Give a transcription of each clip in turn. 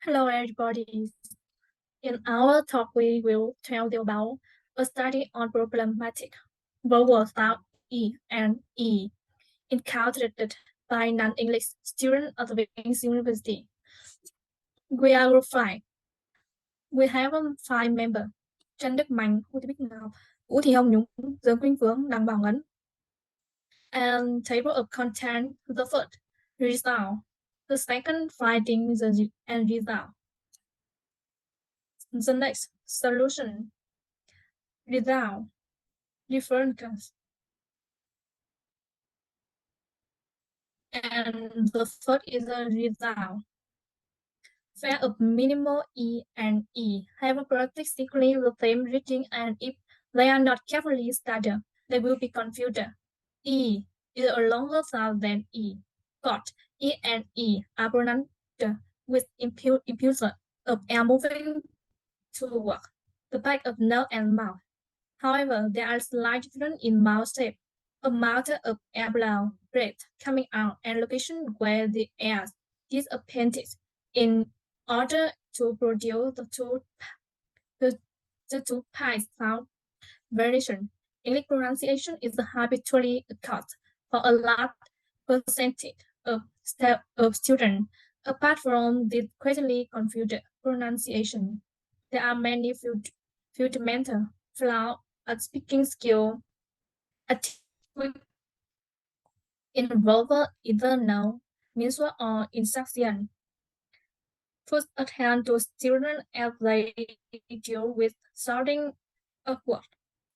Hello, everybody. In our talk, we will tell you about a study on problematic vowels sound E and E encountered by non-English students at the Wings University. We are group 5. We have 5 members. Trần Đức Mạnh, Hồ Thị Bích Ngọc, Vũ Thị Hồng Nhung, Dương Quỳnh Phương, Đặng Bảo Ngân. And table of content, the first, result. The second, finding the end result. The next, solution. Result, difference. And the third is the result. Pair of minimal E and E have practically the same reading, and if they are not carefully studied, they will be confused. E is a longer sound than E. But E and E are pronounced with impulsion of air moving toward the back of nose and mouth. However, there are slight differences in mouth shape, amount of air breath coming out, and location where the air is appended in order to produce the two pies sound variation. English pronunciation is habitually occurs for a large percentage of students. Apart from this greatly confused pronunciation, there are many fundamental flaws at speaking skill involve either no, mutual or instruction. Put attention to students as they deal with sorting of work.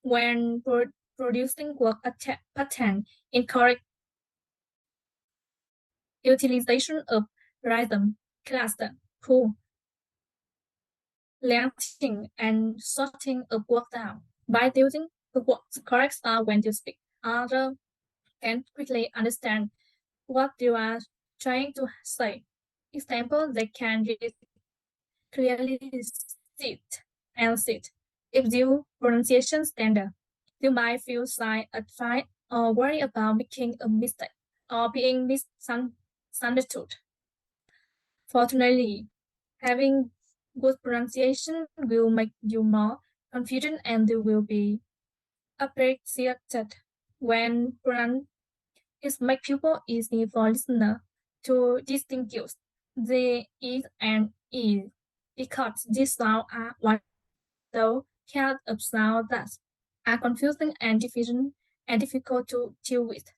When producing work pattern, encourage utilization of rhythm, cluster, pool, lengthening, and sorting of work down. By using the correct style when you speak, others can quickly understand what you are trying to say. Example, they can read clearly sit and sit. If your pronunciation standard, you might feel shy at fight or worry about making a mistake or being misunderstood. Fortunately, having good pronunciation will make you more confident and you will be appreciated when pronunciation it makes people easy for listener to distinguish the is and is because these sounds are one though kind of sound that are confusing and difficult to deal with.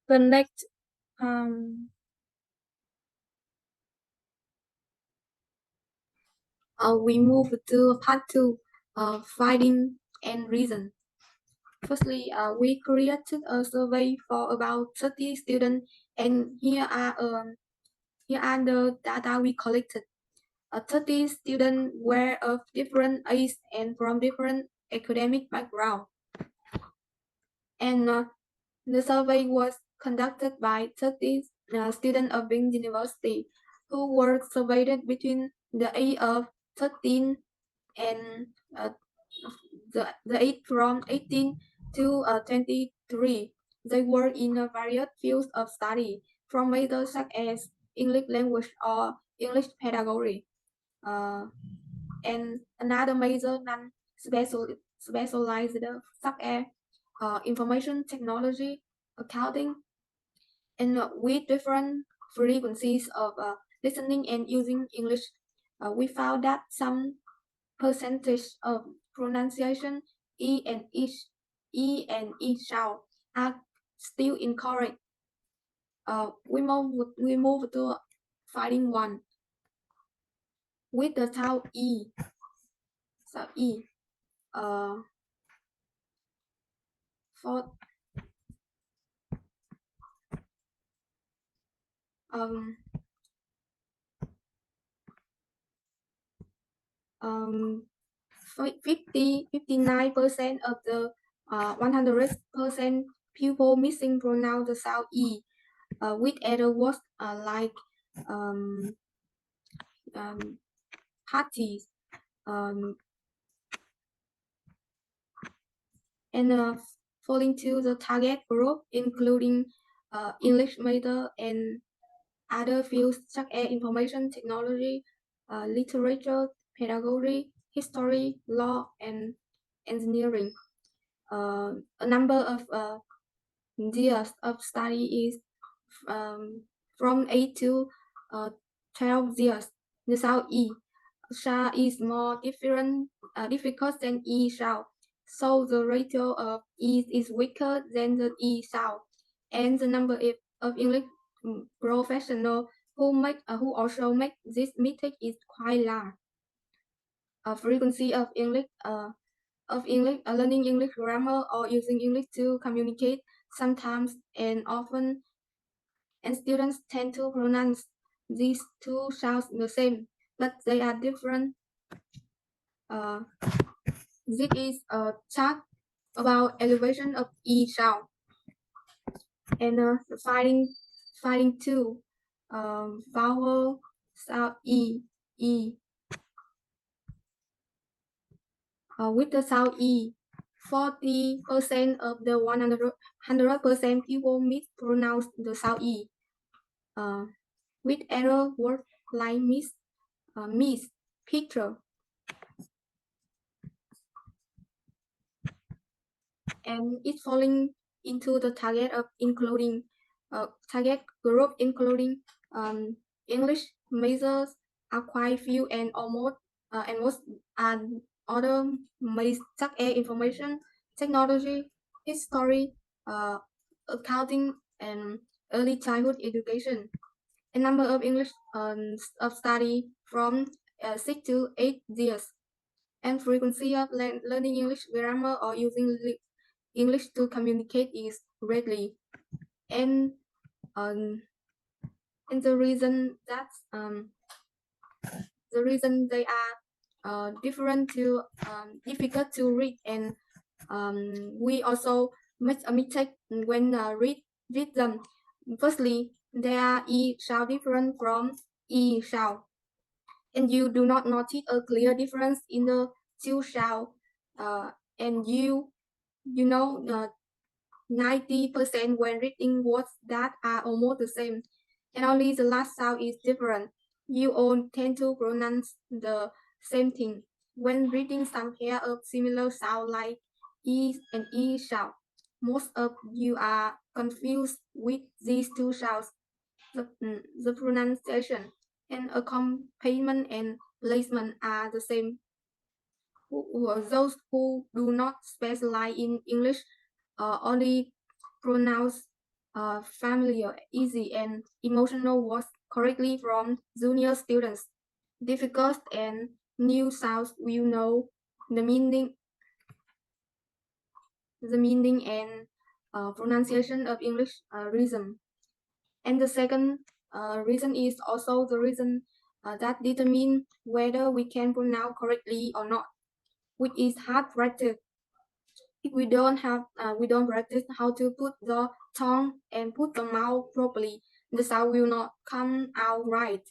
The next we move to part 2, finding and reason. Firstly, we created a survey for about 30 students, and here are the data we collected. 30 students were of different age and from different academic background. And the survey was conducted by 30 students of Bing University who were surveyed between the age of 13 and the age from 18 to 23. They work in various fields of study, from majors such as English language or English pedagogy, and another major non-specialized such as information technology, accounting, and with different frequencies of listening and using English. We found that some percentage of pronunciation E and E sound are still incorrect. We move to finding one with the sound E. So E. For um 59% of the 100% pupil missing pronounce the sound E, with other words like parties, and falling to the target group, including English major and other fields such as information technology, literature, pedagogy, history, law, and engineering. A number of years of study is from 8 to 12 years. The sound E sound is more difficult than E sound, so the ratio of E is weaker than the E sound, and the number of English professionals who also make this mistake is quite large. Frequency of learning English grammar or using English to communicate sometimes and often, and students tend to pronounce these two sounds the same, but they are different. This is a chart about elevation of E sound, and finding two vowel sound E. With the sound E, 40% of the 100% people mispronounce the sound E. With error words like miss, picture, and it's falling into the target group including English majors are quite few, and most other majors such as information technology, history, accounting, and early childhood education. A number of English of study from 6 to 8 years, and frequency of learning English grammar or using English to communicate is greatly, and the reason they are different to difficult to read, and we also make a mistake when read them. Firstly, their E sound different from E sound, and you do not notice a clear difference in the two sound, and you know 90% when reading words that are almost the same, and only the last sound is different. You all tend to pronounce the same thing when reading some pair of similar sound like E and E sound. Most of you are confused with these two sounds. The pronunciation and accompaniment and placement are the same. Those who do not specialize in English only pronounce familiar, easy, and emotional words correctly from junior students. Difficult and new sounds will know the meaning and pronunciation of English rhythm. And the second reason is also the reason that determine whether we can pronounce correctly or not, which is hard practice. If we don't practice how to put the tongue and put the mouth properly, the sound will not come out right.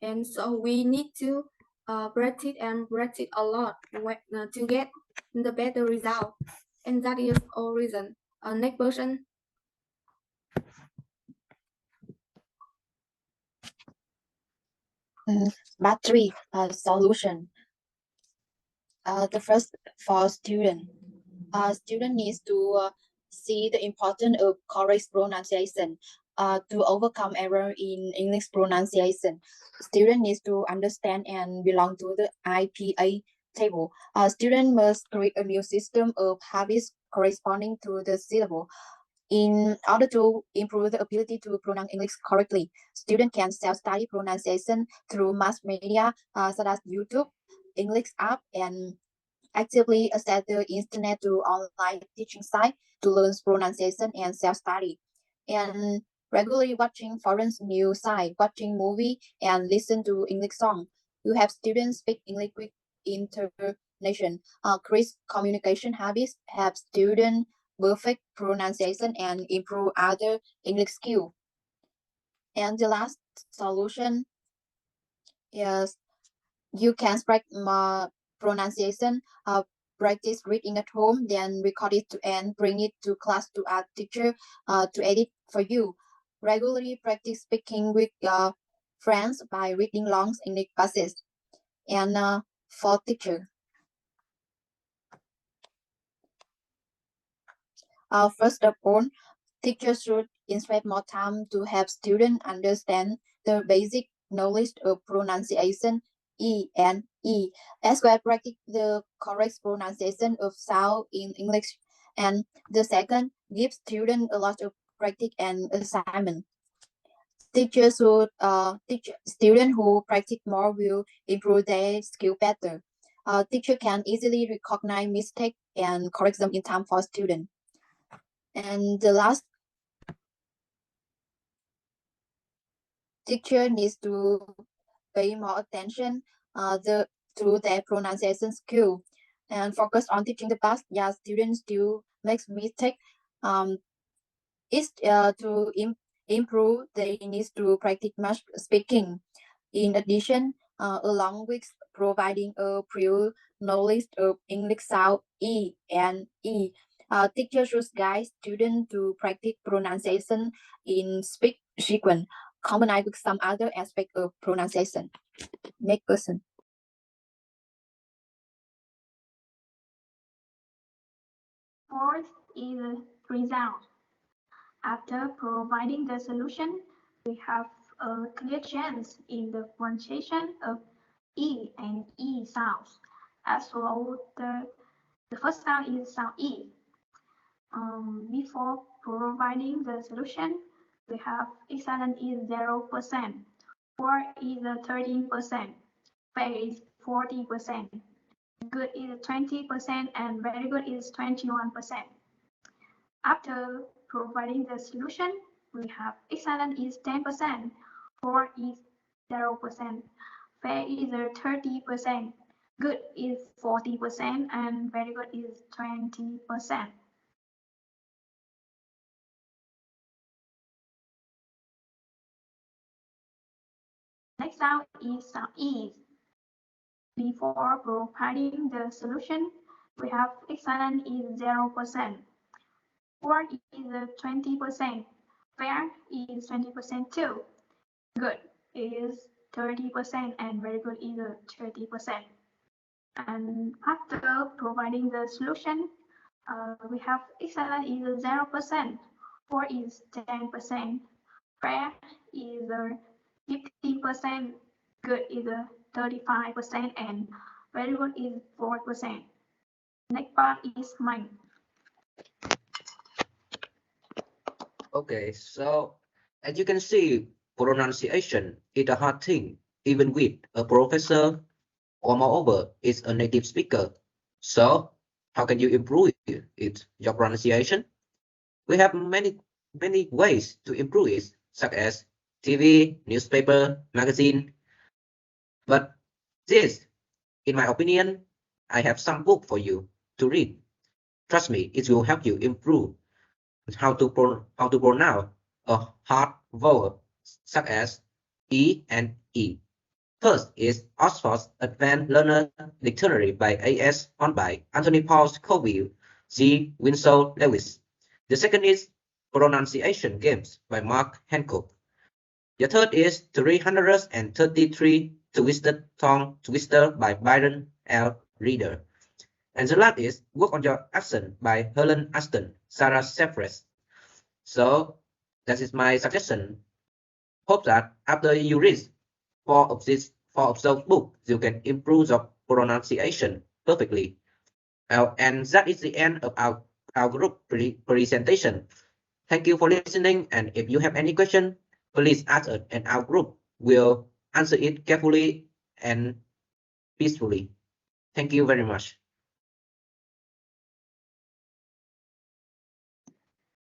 And so we need to practice a lot to get the better result. And that is all reason. Next person. Battery solution. The first for student. Student needs to see the importance of correct pronunciation. To overcome error in English pronunciation, student needs to understand and belong to the IPA table. Student must create a new system of habits corresponding to the syllable. In order to improve the ability to pronounce English correctly, students can self-study pronunciation through mass media such as YouTube, English app, and actively access the internet to online teaching site to learn pronunciation and self-study. And regularly watching foreign news site, watching movie, and listen to English song. You have students speak English with intonation. Increase communication habits, have students perfect pronunciation, and improve other English skills. And the last solution is you can practice pronunciation, practice reading at home, then record it and bring it to class to a teacher to edit for you. regularly practice speaking with friends by reading long English passages. And for teacher, first of all, teachers should invest more time to help students understand the basic knowledge of pronunciation E and E, as well practice the correct pronunciation of sound in English. And the second, give students a lot of practice and assignment. Teachers should teach students who practice more will improve their skill better. Teacher can easily recognize mistakes and correct them in time for students. And the last, teacher needs to pay more attention to their pronunciation skill and focus on teaching the past. Yeah, students still make mistakes. Is to improve, they need to practice much speaking. In addition, along with providing a prior knowledge of English sound E and E, teachers should guide students to practice pronunciation in speak sequence, combined with some other aspect of pronunciation. Next question. Fourth is result. After providing the solution, we have a clear chance in the pronunciation of E and E sounds. As well, the first sound is sound E. Before providing the solution, we have excellent is 0%, poor is 13%, fair is 40%, good is 20%, and very good is 21%. After providing the solution, we have excellent is 10%, poor is 0%, fair is 30%, good is 40%, and very good is 20%. Next sound is sound E. Before providing the solution, we have excellent is 0%, poor is 20%, fair is 20% too, good is 30%, and very good is 30%. And after providing the solution, we have excellent is 0%, poor is 10%, fair is 50%, good is 35%, and very good is 4%. Next part is mine. Okay, so as you can see, pronunciation is a hard thing, even with a professor or moreover is a native speaker. So how can you improve it, your pronunciation? We have many ways to improve it, such as TV, newspaper, magazine. But this, in my opinion, I have some book for you to read. Trust me, it will help you improve how to pronounce a hard vowel such as E and E. First is Oxford's Advanced Learner Dictionary by A.S. Hornby, Anthony Paul Scoville, G. Winslow Lewis. The second is Pronunciation Games by Mark Hancock. The third is 333 Twisted Tongue Twister by Byron L. Reader. And the last is Work on Your Accent by Helen Aston, Sarah Sefres. So that is my suggestion. Hope that after you read four of those books, you can improve your pronunciation perfectly. And that is the end of our group presentation. Thank you for listening. And if you have any question, please ask us, and our group will answer it carefully and peacefully. Thank you very much.